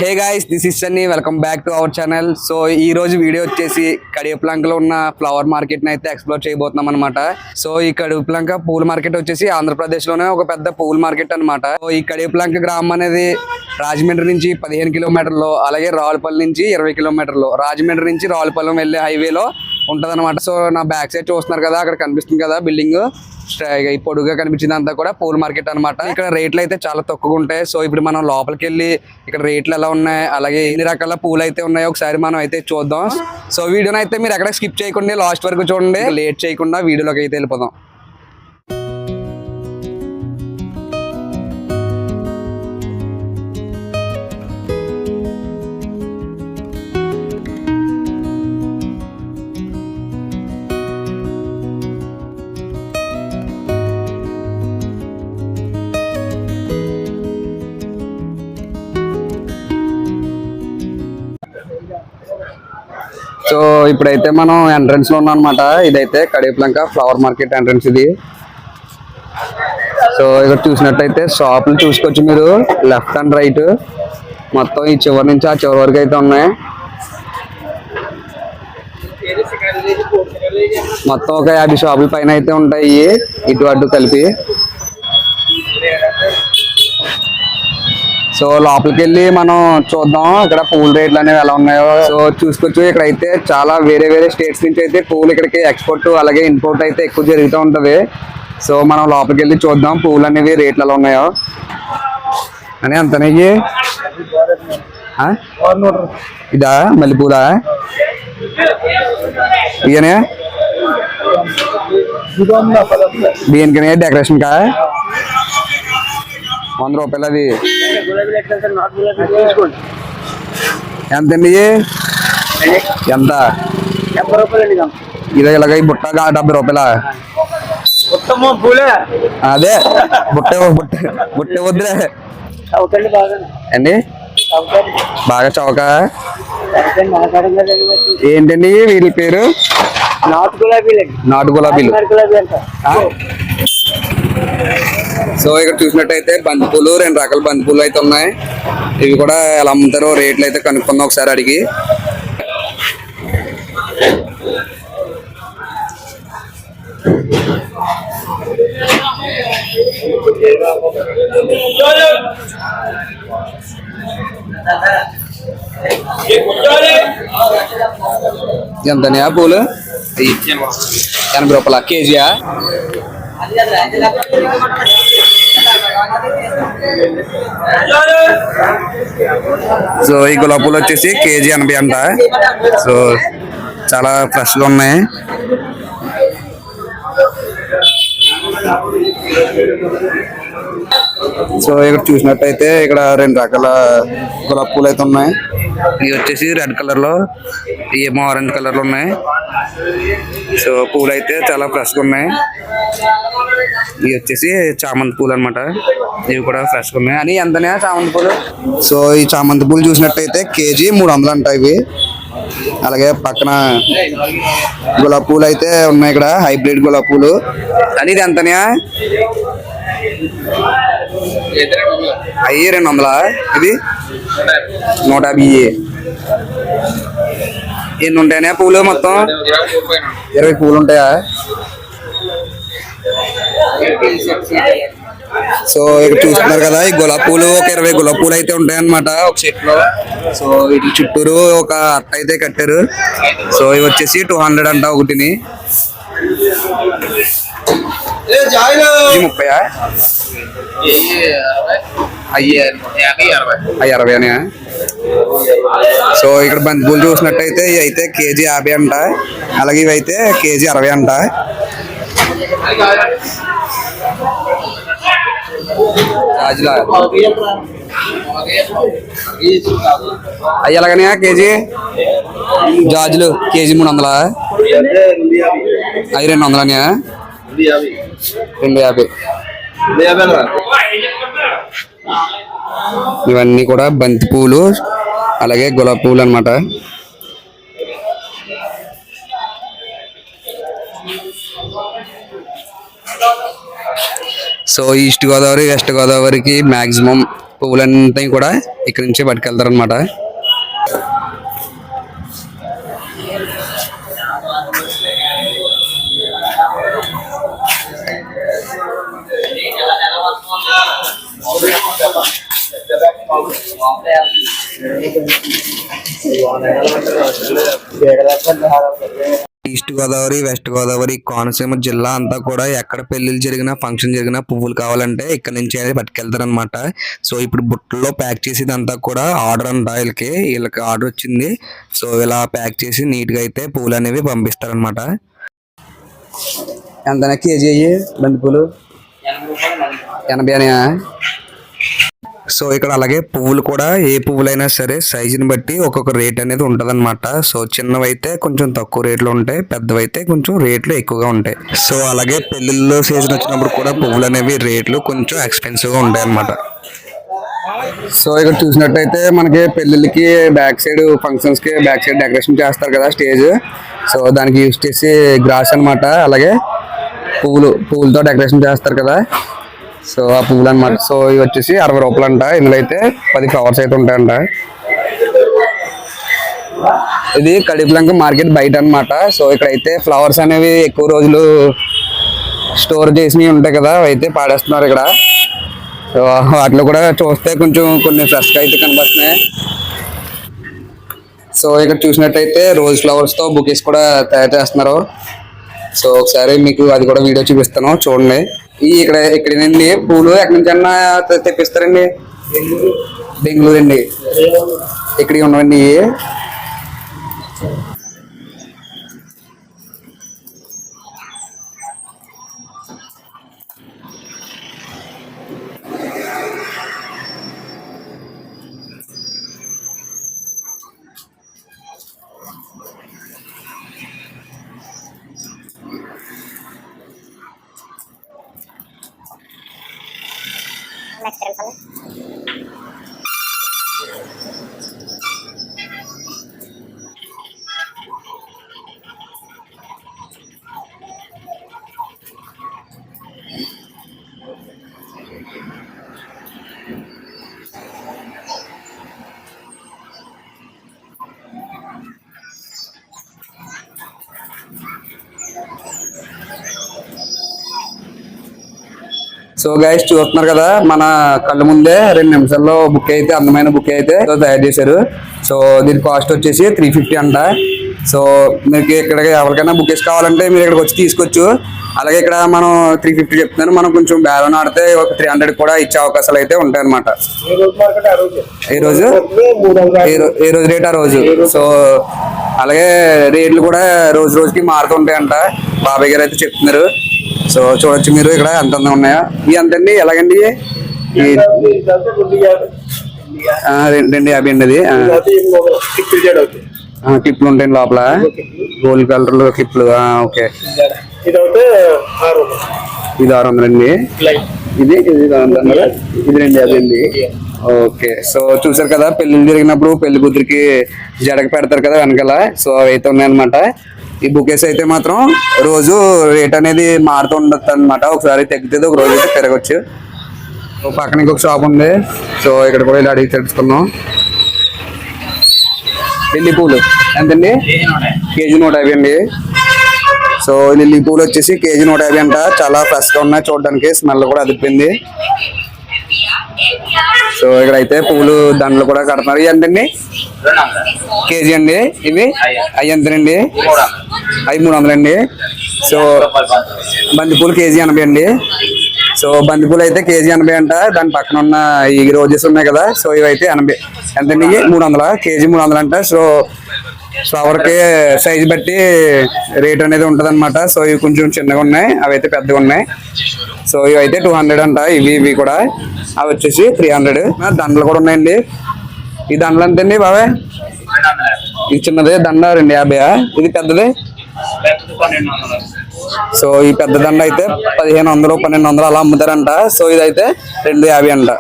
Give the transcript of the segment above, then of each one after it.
Hey guys, this is Sunny. Welcome back to our channel. So ఈ రోజు video వచ్చేసి కడియప్లంక లో ఉన్న ఫ్లవర్ మార్కెట్ ని అయితే ఎక్స్ప్లోర్ చేయబోతున్నాం అనమాట. సో ఈ కడియప్లంక పూల మార్కెట్ వచ్చేసి ఆంధ్రప్రదేశ్ లోనే ఒక పెద్ద పూల మార్కెట్ అనమాట. సో ఈ కడియప్లంక గ్రామం అనేది రాజమండ్రి నుంచి 15 కిలోమీటర్లు, అలాగే రావులపల్లి నుంచి 20 కిలోమీటర్లు, రాజమండ్రి నుంచి రావులపల్లి వెళ్లే హైవేలో ఉంటది అనమాట. సో నా బ్యాక్ సైడ్ చూస్తున్నారు కదా, అక్కడ కనిపిస్తుంది కదా బిల్డింగ్, ఈ పొడుగా కనిపించింది అంతా కూడా పూల మార్కెట్ అనమాట. ఇక్కడ రేట్లు అయితే చాలా తక్కువగా ఉంటాయి. సో ఇప్పుడు మనం లోపలికి వెళ్ళి ఇక్కడ రేట్లు ఎలా ఉన్నాయి, అలాగే ఎన్ని రకాల పూలు అయితే ఉన్నాయో ఒకసారి మనం అయితే చూద్దాం. సో వీడియోని అయితే మీరు ఎక్కడ స్కిప్ చేయకుండా లాస్ట్ వరకు చూడండి. లేట్ చేయకుండా వీడియోలోకి అయితే వెళ్ళిపోదాం. సో ఇప్పుడైతే మనం ఎంట్రన్స్ లో ఉన్నాం అనమాట. ఇదైతే కడియప్లంక ఫ్లవర్ మార్కెట్ ఎంట్రన్స్ ఇది. సో ఇక్కడ చూసినట్టయితే షాపులు చూసుకోవచ్చు మీరు, లెఫ్ట్ అండ్ రైట్ మొత్తం ఈ చివరి నుంచి ఆ చివరి వరకు అయితే ఉన్నాయి. మొత్తం ఒక 50 షాపుల పైన అయితే ఉంటాయి ఇటు అటు కలిపి. సో లోపలికి వెళ్ళి మనం చూద్దాం ఇక్కడ పూల రేట్లు అనేవి ఎలా ఉన్నాయో. సో చూసుకోవచ్చు, ఇక్కడ అయితే చాలా వేరే వేరే స్టేట్స్ నుంచి అయితే పూలు ఇక్కడికి ఎక్స్పోర్ట్ అలాగే ఇంపోర్ట్ అయితే ఎక్కువ జరుగుతూ ఉంటది. సో మనం లోపలికి వెళ్ళి చూద్దాం పూలు అనేవి రేట్లు ఎలా ఉన్నాయో అని. అంతనే ఇదా మల్లెపూలా? ఇయనే దేనికనే డెకరేషన్ కా 100 రూపాయలు. అది ఎంతండి? ఎంత? 70 రూపాయలు. ఇదే ఇలాగ బుట్ట 70 రూపాయల? అదే బుట్ట బుట్ట వద్దులే అండి. బాగా చౌక ఏంటండి వీళ్ళ పేరు? నాటు గులాబీలు. సో ఇక్కడ చూసినట్టయితే బంతిపూలు, 2 రకాల బంతిపూలు అయితే ఉన్నాయి. ఇవి కూడా ఎలా అమ్ముతారో రేట్లు అయితే కనుక్కుందాం ఒకసారి అడిగి. ఎంతనే ఆ పూలు? 80 రూపాయల కేజీయా? సో ఈ గులాబీ పూలు వచ్చేసి కేజీ 80 అంట. సో చాలా ఫ్రెష్ గా ఉన్నాయి. సో ఇక్కడ చూసినట్టయితే ఇక్కడ 2 రకాల గులాబీ పూలు అయితే ఉన్నాయి. ఇవి వచ్చేసి రెడ్ కలర్ లో, ఏమో ఆరెంజ్ కలర్ లో ఉన్నాయి. సో పూలు అయితే చాలా ఫ్రెష్ గా ఉన్నాయి. ఇవి వచ్చేసి చామంతి పూలు అనమాట. ఇవి కూడా ఫ్రెష్ గా ఉన్నాయి. అని ఎంతనే చామంతి పూలు? సో ఈ చామంతి పూలు చూసినట్టయితే కేజీ 300 అంట ఇవి. అలాగే పక్కన గులాబీ పూలు అయితే ఉన్నాయి, ఇక్కడ హైబ్రిడ్ గులాబీ పూలు. అని ఇది ఎంతనే? అయ్యి 200. ఇది 150. ఎన్ని ఉంటాయనే పూలు? మొత్తం 20 పూలు ఉంటాయా? సో ఇక్కడ చూస్తున్నారు కదా, ఈ గులాబీ పూలు ఒక 20 గులాబీ పూలు అయితే ఉంటాయి అనమాట ఒక సెట్ లో. సో వీటి చుట్టూరు ఒక అట్ట అయితే కట్టారు. సో ఇవి వచ్చేసి 200 అంట ఒకటిని. 30? అయ్యి 60 అని. సో ఇక్కడ బంతిపూలు చూసినట్టయితే ఇవి అయితే కేజీ 50 అంట. అలాగే ఇవి అయితే కేజీ 60 అంట. అవి ఎలాగనే కేజీ? జాజులు కేజీ 300. అవి 200 అని. 250. ఇవన్నీ కూడా బంతి పూలు అలాగే గులాబీ పూలు అన్నమాట. సో ఈస్ట్ గోదావరి వెస్ట్ గోదావరికి మ్యాక్సిమం పువ్వులన్నీ కూడా ఇక్కడి నుంచే పట్టుకెళ్తారు అనమాట. ఈస్ట్ గోదావరి, వెస్ట్ గోదావరి, కోనసీమ జిల్లా అంతా కూడా ఎక్కడ పెళ్లిళ్ళు జరిగినా, ఫంక్షన్ జరిగినా పువ్వులు కావాలంటే ఇక్కడ నుంచి అనేది పట్టుకెళ్తారు అనమాట. సో ఇప్పుడు బుట్టలో ప్యాక్ చేసి ఇదంతా కూడా ఆర్డర్ అంట. వీళ్ళకి ఆర్డర్ వచ్చింది. సో ఇలా ప్యాక్ చేసి నీట్ గా అయితే పువ్వులు అనేవి పంపిస్తారనమాట. ఎంత కేజీ అయ్యి బంతిపూలు? 80 అనియా? సో ఇక్కడ అలాగే పువ్వులు కూడా ఏ పువ్వులైనా సరే సైజుని బట్టి ఒక్కొక్క రేట్ అనేది ఉంటుంది అనమాట. సో చిన్నవైతే కొంచెం తక్కువ రేట్లు ఉంటాయి, పెద్దవైతే కొంచెం రేట్లు ఎక్కువగా ఉంటాయి. సో అలాగే పెళ్లిళ్ళలో సీజన్ వచ్చినప్పుడు కూడా పువ్వులు అనేవి రేట్లు కొంచెం ఎక్స్పెన్సివ్ గా ఉంటాయి అనమాట. సో ఇక్కడ చూసినట్టయితే మనకి పెళ్లిళ్ళకి బ్యాక్ సైడ్, ఫంక్షన్స్ కి బ్యాక్ సైడ్ డెకరేషన్ చేస్తారు కదా స్టేజ్. సో దానికి యూజ్ చేసి గ్రాస్ అనమాట. అలాగే పువ్వులతో డెకరేషన్ చేస్తారు కదా. సో ఆ పువ్వులు అనమాట. సో ఇవి వచ్చేసి 60 రూపాయలు అంట. ఇందులో అయితే 10 ఫ్లవర్స్ అయితే ఉంటాయంట. ఇది కడియప్లంక మార్కెట్ బయట అనమాట. సో ఇక్కడైతే ఫ్లవర్స్ అనేవి ఎక్కువ రోజులు స్టోర్ చేసినవి ఉంటాయి కదా, అయితే పాడేస్తున్నారు ఇక్కడ. సో వాటిలో కూడా చూస్తే కొంచెం కొన్ని ఫ్రెష్గా అయితే కనిపిస్తున్నాయి. సో ఇక్కడ చూసినట్టయితే రోజ్ ఫ్లవర్స్ తో బుకేస్ కూడా తయారు చేస్తున్నారు. సో ఒకసారి మీకు అది కూడా వీడియో చూపిస్తాను, చూడండి. ఇక్కడేనండి పూలు ఎక్కడి నుంచి అన్నా తెప్పిస్తారండి? బెంగళూరు అండి. ఇక్కడ ఉన్నవండి. సో గైస్ చూస్తున్నారు కదా, మన కళ్ళ ముందే 2 నిమిషాల్లో బుక్ అయితే, అందమైన బుక్ అయితే తయారు చేశారు. సో దీని కాస్ట్ వచ్చేసి 350 అంట. సో మీకు ఇక్కడ ఎవరికైనా బుకేస్ కావాలంటే మీరు ఇక్కడికి వచ్చి తీసుకోవచ్చు. అలాగే ఇక్కడ మనం 350 చెప్తున్నాను, మనం కొంచెం బేరం ఆడితే ఒక 300 కూడా ఇచ్చే అవకాశాలు అయితే ఉంటాయి అనమాట. ఏ రోజు రేట్ ఆ రోజు. సో అలాగే రేట్లు కూడా రోజు రోజుకి మారుతుంటాయంట, బాబాయ్ గారు అయితే చెప్తున్నారు. సో చూడొచ్చు మీరు ఇక్కడ ఎంత ఉన్నాయో. ఇవి ఎంతండి? ఎలాగండి? 250 అండి. అది క్లిప్లు ఉంటాయి లోపల, గోల్డ్ కలర్ లో క్లిప్లు. ఓకే, ఇది 600 అండి. ఇది 250 అండి. ఓకే. సో చూసారు కదా, పెళ్లి జరిగినప్పుడు పెళ్లి కూతురికి జడకు పెడతారు కదా వెనకాల. సో అవి అయితే ఉన్నాయన్నమాట. ఈ బుకేస్ అయితే మాత్రం రోజు రేట్ అనేది మారుతూ ఉండదు అనమాట. ఒకసారి తగ్గుతుంది, ఒక రోజు అయితే పెరగచ్చు. పక్కన ఇంకొక షాప్ ఉంది. సో ఇక్కడ కూడా ఇలా అడిగి తెలుసుకున్నాం. లిల్లీ పూలు ఎంతండి? కేజీ 150 అండి. సో లిల్లీ పూలు వచ్చేసి కేజీ 150 అంట. చాలా ఫ్రెష్ గా ఉన్నాయి చూడడానికి, స్మెల్ కూడా అదిపోయింది. సో ఇక్కడ అయితే పూలు దండలు కూడా కడుతున్నారు. ఇవి ఎంతండి? కేజీ అండి. ఇవి అవి ఎంతనండి? అవి 300 అండి. సో బంతిపూలు కేజీ 80 అండి. సో బంతిపూలు అయితే కేజీ 80 అంట. దాని పక్కన ఉన్న ఈ రోజెస్ ఉన్నాయి కదా, సో ఇవైతే 80. ఎంతండి? 300. కేజీ 300 అంట. సో ఫ్లవర్ కి సైజ్ బట్టి రేట్ అనేది ఉంటది అనమాట. సో ఇవి కొంచెం చిన్నగా ఉన్నాయి, అవి అయితే పెద్దగా ఉన్నాయి. సో ఇవైతే 200 అంట. ఇవి కూడా అవి వచ్చేసి 300. దండలు కూడా ఉన్నాయండి. ఈ దండలు ఎంతండి బాబాయ్? ఇది చిన్నది దండ 250. ఇది పెద్దది? సో ఈ పెద్ద దండ అయితే 1500, 1200 అలా అమ్ముతారంట. సో ఇదైతే 250 అంట.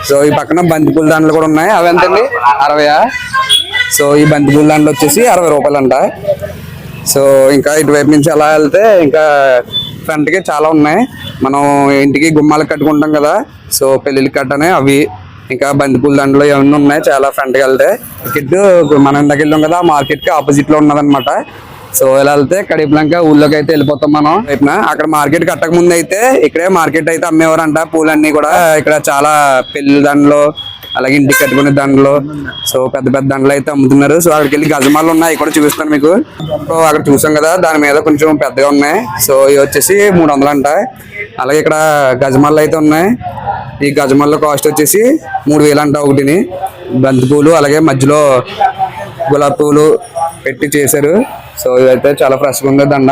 సో ఈ పక్కన బంతిపూల దండలు కూడా ఉన్నాయి. అవి ఎంతండి? 60. సో ఈ బంతిపూల దండలు వచ్చేసి 60 రూపాయలు అంట. సో ఇంకా ఇటువైపు నుంచి అలా వెళ్తే ఇంకా ఫ్రంట్కి చాలా ఉన్నాయి. మనం ఇంటికి గుమ్మాలకు కట్టుకుంటాం కదా, సో పెళ్ళిళ్ళకి కట్టనే అవి. ఇంకా బంతిపూల దండలు ఇవన్నీ ఉన్నాయి చాలా ఫ్రంట్కి వెళ్తే. మార్కెట్ మనం ఇందాక వెళ్ళాం కదా, ఆ మార్కెట్ కి ఆపోజిట్ లో ఉన్నదన్నమాట. సో ఇలా వెళ్తే కడియప్లంక ఊళ్ళోకి అయితే వెళ్ళిపోతాం మనం. వైపున అక్కడ మార్కెట్ కట్టక ముందు అయితే ఇక్కడే మార్కెట్ అయితే అమ్మేవారంట పూలన్నీ కూడా. ఇక్కడ చాలా పెళ్లి దండలు అలాగే ఇంటికి కట్టుకునే దండలు, సో పెద్ద పెద్ద దండలు అయితే అమ్ముతున్నారు. సో అక్కడికి వెళ్ళి గజమాలు ఉన్నాయి, కూడా చూపిస్తాను మీకు. సో అక్కడ చూసాం కదా, దాని మీద కొంచెం పెద్దగా ఉన్నాయి. సో ఇవి వచ్చేసి 300 అంట. అలాగే ఇక్కడ గజమాలు అయితే ఉన్నాయి. ఈ గజమాల కాస్ట్ వచ్చేసి 3000 అంట ఒకటిని. బంతి పూలు అలాగే మధ్యలో గులాబీ పూలు పెట్టి చేశారు. సో ఇదైతే చాలా ఫ్రెష్గా ఉంది దండ.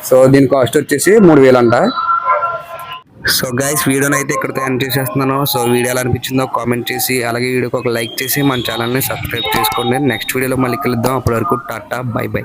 సో దీని కాస్ట్ వచ్చేసి 3000 అంట. సో గైస్, వీడియోని అయితే ఇక్కడితో ఎండ్ చేసేస్తున్నాను. సో వీడియో ఎలా అనిపించిందో కామెంట్ చేసి అలాగే వీడియోకి ఒక లైక్ చేసి మన ఛానల్ని సబ్స్క్రైబ్ చేసుకోండి. నెక్స్ట్ వీడియోలో మళ్ళీ కలుద్దాం. అప్పటి వరకు టాటా, బై బై.